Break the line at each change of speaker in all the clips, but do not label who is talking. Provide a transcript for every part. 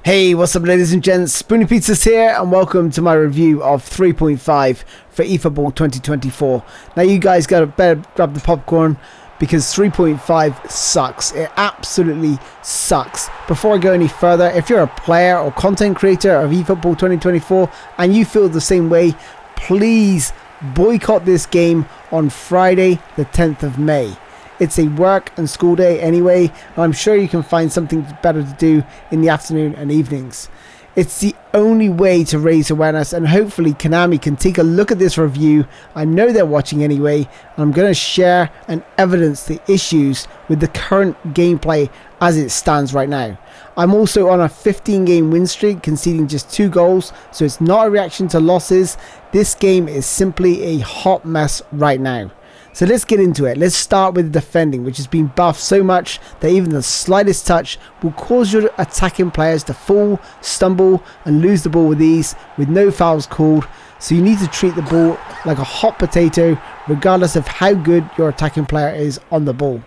Hey, what's up ladies and gents, Spoony Pizzas here and welcome to my review of 3.5 for eFootball 2024. Now you guys better grab the popcorn because 3.5 sucks. It absolutely sucks. Before I go any further, if you're a player or content creator of eFootball 2024 and you feel the same way, please boycott this game on Friday the 10th of May. It's a work and school day anyway, and I'm sure you can find something better to do in the afternoon and evenings. It's the only way to raise awareness, and hopefully Konami can take a look at this review. I know they're watching anyway, and I'm going to share and evidence the issues with the current gameplay as it stands right now. I'm also on a 15-game win streak, conceding just 2 goals, so it's not a reaction to losses. This game is simply a hot mess right now. So let's get into it. Let's start with the defending, which has been buffed so much that even the slightest touch will cause your attacking players to fall, stumble and lose the ball with ease with no fouls called. So you need to treat the ball like a hot potato regardless of how good your attacking player is on the ball.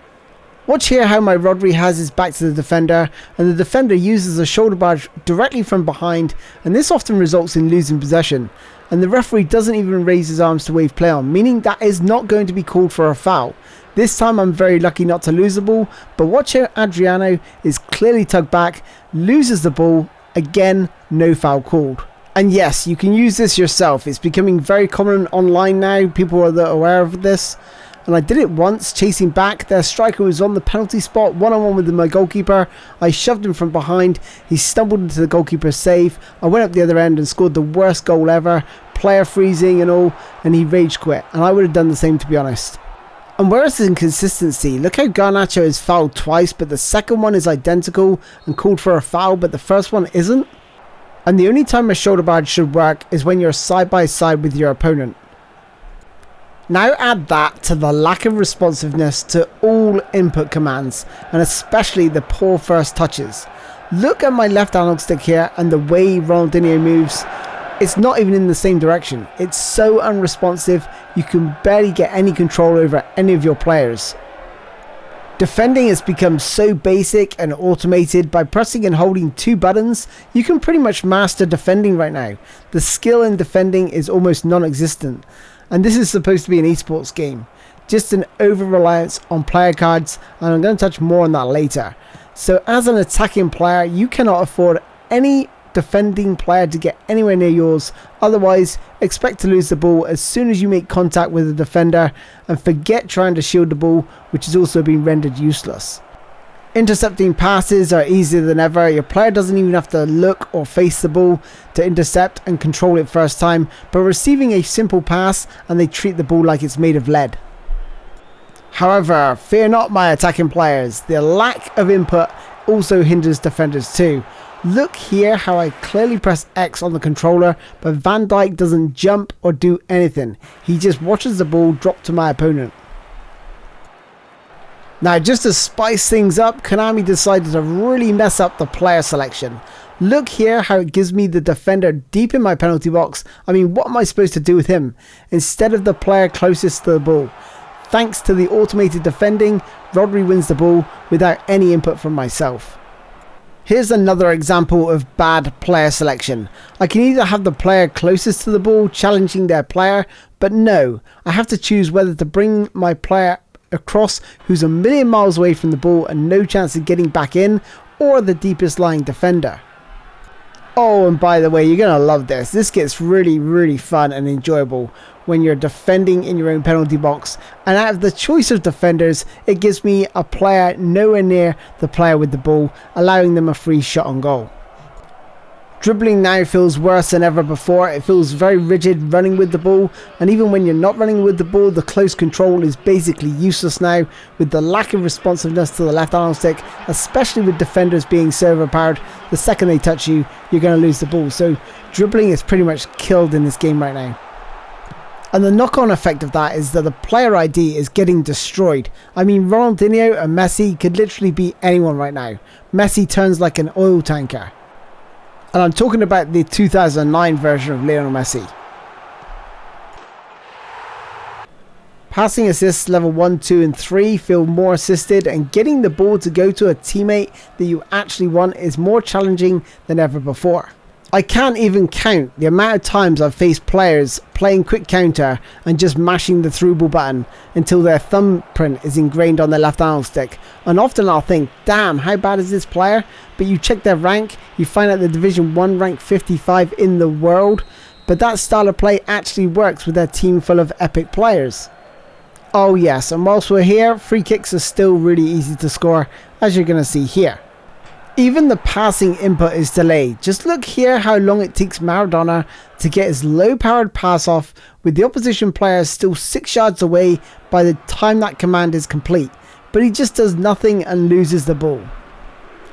Watch here how my Rodri has his back to the defender, and the defender uses a shoulder barge directly from behind, and this often results in losing possession. And the referee doesn't even raise his arms to wave play on, meaning that is not going to be called for a foul. This time I'm very lucky not to lose the ball, but watch how Adriano is clearly tugged back, loses the ball, again no foul called. And yes, you can use this yourself. It's becoming very common online now, people are aware of this. And I did it once, chasing back. Their striker was on the penalty spot, one-on-one with my goalkeeper. I shoved him from behind. He stumbled into the goalkeeper's save. I went up the other end and scored the worst goal ever. Player freezing and all, and he rage quit. And I would have done the same, to be honest. And where's the inconsistency? Look how Garnacho is fouled twice, but the second one is identical and called for a foul, but the first one isn't. And the only time a shoulder barge should work is when you're side by side with your opponent. Now add that to the lack of responsiveness to all input commands, and especially the poor first touches. Look at my left analog stick here and the way Ronaldinho moves. It's not even in the same direction. It's so unresponsive, you can barely get any control over any of your players. Defending has become so basic and automated. By pressing and holding 2 buttons, you can pretty much master defending right now. The skill in defending is almost non-existent. And this is supposed to be an esports game. Just an over-reliance on player cards, and I'm going to touch more on that later. So as an attacking player, you cannot afford any defending player to get anywhere near yours. Otherwise, expect to lose the ball as soon as you make contact with the defender, and forget trying to shield the ball, which has also been rendered useless. Intercepting passes are easier than ever. Your player doesn't even have to look or face the ball to intercept and control it first time, but receiving a simple pass and they treat the ball like it's made of lead. However, fear not my attacking players. The lack of input also hinders defenders too. Look here how I clearly press X on the controller, but Van Dijk doesn't jump or do anything. He just watches the ball drop to my opponent. Now, just to spice things up, Konami decided to really mess up the player selection. Look here how it gives me the defender deep in my penalty box. I mean, what am I supposed to do with him? Instead of the player closest to the ball. Thanks to the automated defending, Rodri wins the ball without any input from myself. Here's another example of bad player selection. I can either have the player closest to the ball challenging their player, but no, I have to choose whether to bring my player across who's a million miles away from the ball and no chance of getting back in, or the deepest lying defender. Oh, and by the way, you're gonna love this. This gets really fun and enjoyable when you're defending in your own penalty box, and out of the choice of defenders, it gives me a player nowhere near the player with the ball, allowing them a free shot on goal. Dribbling now feels worse than ever before. It feels very rigid running with the ball, and even when you're not running with the ball, the close control is basically useless now with the lack of responsiveness to the left analog stick, especially with defenders being so overpowered. The second they touch you, you're going to lose the ball. So dribbling is pretty much killed in this game right now. And the knock-on effect of that is that the player ID is getting destroyed. I mean, Ronaldinho and Messi could literally beat anyone right now. Messi turns like an oil tanker. And I'm talking about the 2009 version of Lionel Messi. Passing assists level 1, 2 and 3 feel more assisted, and getting the ball to go to a teammate that you actually want is more challenging than ever before. I can't even count the amount of times I've faced players playing quick counter and just mashing the through ball button until their thumbprint is ingrained on their left analog-stick. And often I'll think, damn, how bad is this player? But you check their rank, you find out the Division 1 rank 55 in the world. But that style of play actually works with their team full of epic players. Oh yes, and whilst we're here, free kicks are still really easy to score, as you're going to see here. Even the passing input is delayed. Just look here how long it takes Maradona to get his low powered pass off, with the opposition player still 6 yards away by the time that command is complete. But he just does nothing and loses the ball.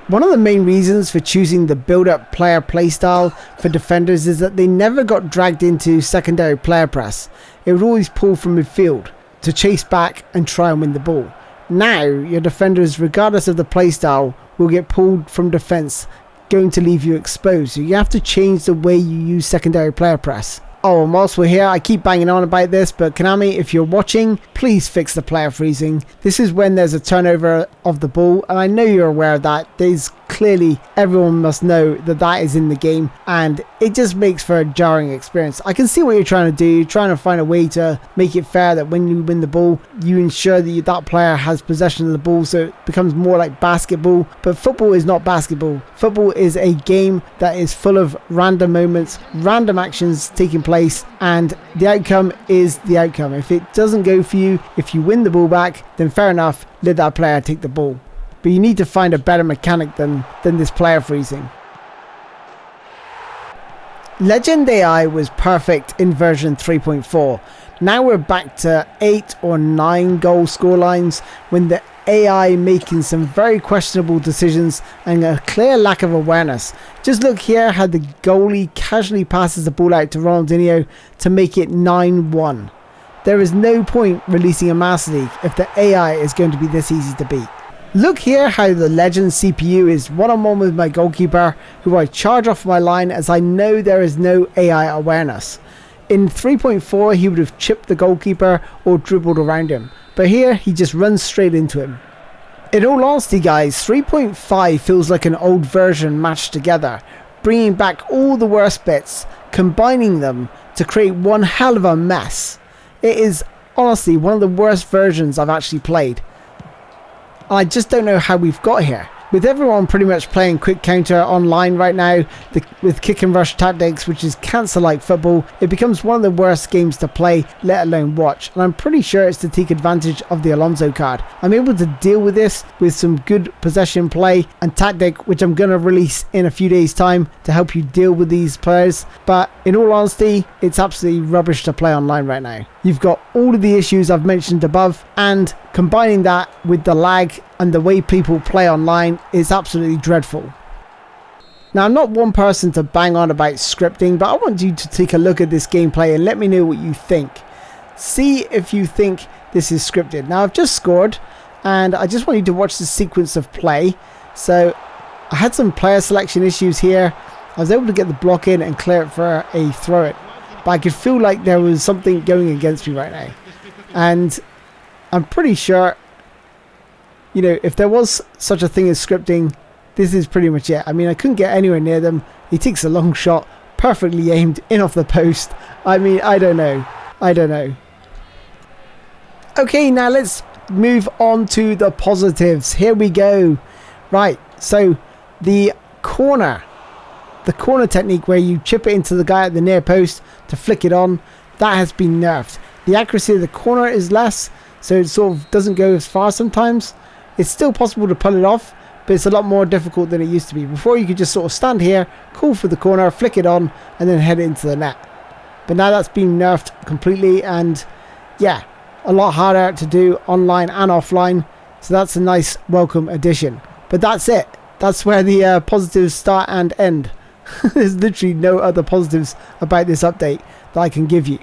One of the main reasons for choosing the build-up player playstyle for defenders is that they never got dragged into secondary player press. It would always pull from midfield to chase back and try and win the ball. Now, your defenders, regardless of the playstyle, will get pulled from defence, going to leave you exposed. So you have to change the way you use secondary player press. Oh, and whilst we're here, I keep banging on about this, but Konami, if you're watching, please fix the player freezing. This is when there's a turnover of the ball, and I know you're aware of that. There's clearly, everyone must know that that is in the game, and it just makes for a jarring experience. I can see what you're trying to do. You're trying to find a way to make it fair that when you win the ball, you ensure that that player has possession of the ball, so it becomes more like basketball. But football is not basketball. Football is a game that is full of random moments, random actions taking place, and the outcome is the outcome. If it doesn't go for you, if you win the ball back, then fair enough, let that player take the ball. But you need to find a better mechanic than this player freezing. Legend AI was perfect in version 3.4. Now we're back to 8 or 9 goal scorelines, when the AI making some very questionable decisions and a clear lack of awareness. Just look here how the goalie casually passes the ball out to Ronaldinho to make it 9-1. There is no point releasing a Master League if the AI is going to be this easy to beat. Look here how the Legend CPU is one-on-one with my goalkeeper, who I charge off my line as I know there is no AI awareness. In 3.4 he would have chipped the goalkeeper or dribbled around him, but here he just runs straight into him. In all honesty guys, 3.5 feels like an old version matched together, bringing back all the worst bits, combining them to create one hell of a mess. It is honestly one of the worst versions I've actually played. I just don't know how we've got here. With everyone pretty much playing quick counter online right now, with kick and rush tactics, which is cancer like football, it becomes one of the worst games to play, let alone watch. And I'm pretty sure it's to take advantage of the Alonso card. I'm able to deal with this with some good possession play and tactic, which I'm going to release in a few days time to help you deal with these players. But in all honesty, it's absolutely rubbish to play online right now. You've got all of the issues I've mentioned above, and combining that with the lag and the way people play online is absolutely dreadful. Now, I'm not one person to bang on about scripting, but I want you to take a look at this gameplay and let me know what you think. See if you think this is scripted. Now, I've just scored, and I just want you to watch the sequence of play. So, I had some player selection issues here. I was able to get the block in and clear it for a throw-it, but I could feel like there was something going against me right now. And I'm pretty sure, you know, if there was such a thing as scripting, this is pretty much it. I mean, I couldn't get anywhere near them. He takes a long shot, perfectly aimed, in off the post. I mean, I don't know. Okay, now let's move on to the positives. Here we go. Right, so the corner technique where you chip it into the guy at the near post to flick it on, that has been nerfed. The accuracy of the corner is less, so it sort of doesn't go as far sometimes. It's still possible to pull it off, but it's a lot more difficult than it used to be. Before, you could just sort of stand here, call for the corner, flick it on, and then head it into the net. But now that's been nerfed completely, and yeah, a lot harder to do online and offline. So that's a nice welcome addition. But that's it. That's where the positives start and end. There's literally no other positives about this update that I can give you.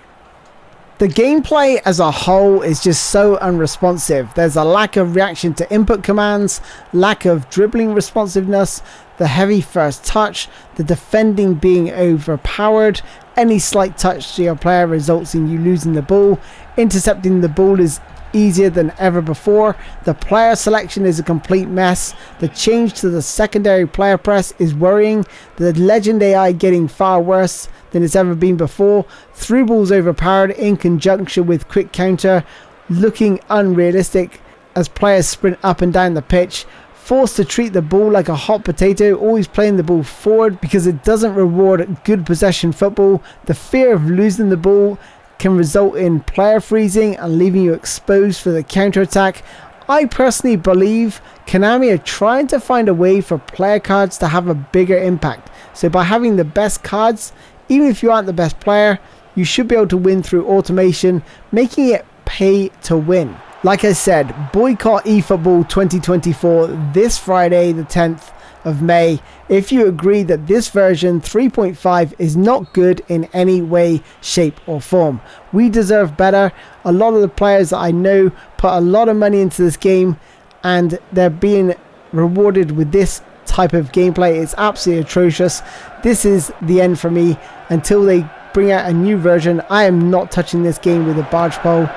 The gameplay as a whole is just so unresponsive. There's a lack of reaction to input commands, lack of dribbling responsiveness. the heavy first touch, the defending being overpowered, any slight touch to your player results in you losing the ball, intercepting the ball is easier than ever before, the player selection is a complete mess, the change to the secondary player press is worrying, the legend AI getting far worse than it's ever been before, through balls overpowered in conjunction with quick counter looking unrealistic as players sprint up and down the pitch, forced to treat the ball like a hot potato, always playing the ball forward because it doesn't reward good possession football, the fear of losing the ball can result in player freezing and leaving you exposed for the counter-attack. I personally believe Konami are trying to find a way for player cards to have a bigger impact. So by having the best cards, even if you aren't the best player, you should be able to win through automation, making it pay to win. Like I said, boycott eFootball 2024 this Friday the 10th of May if you agree that this version 3.5 is not good in any way, shape or form. We deserve better. A lot of the players that I know put a lot of money into this game and they're being rewarded with this type of gameplay. It's absolutely atrocious. This is the end for me. Until they bring out a new version, I am not touching this game with a barge pole.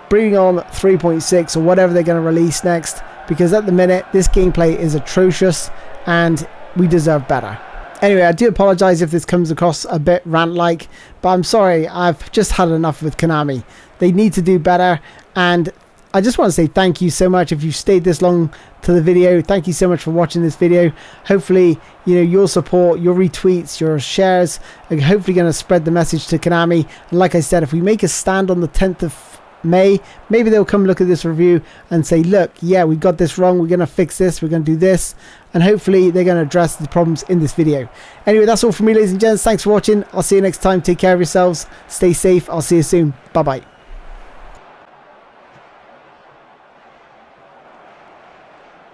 Bring on 3.6 or whatever they're going to release next, because at the minute this gameplay is atrocious and we deserve better. Anyway, I do apologize if this comes across a bit rant-like, but I'm sorry, I've just had enough with Konami. They need to do better, and I just want to say thank you so much if you stayed this long to the video. Thank you so much for watching this video. Hopefully, you know, your support, your retweets, your shares are hopefully going to spread the message to Konami. And like I said, if we make a stand on the 10th of May, maybe they'll come look at this review and say, look, yeah, we got this wrong, we're going to fix this, we're going to do this, and hopefully they're going to address the problems in this video. Anyway, that's all from me, ladies and gents. Thanks for watching. I'll see you next time. Take care of yourselves, stay safe. I'll see you soon. Bye bye.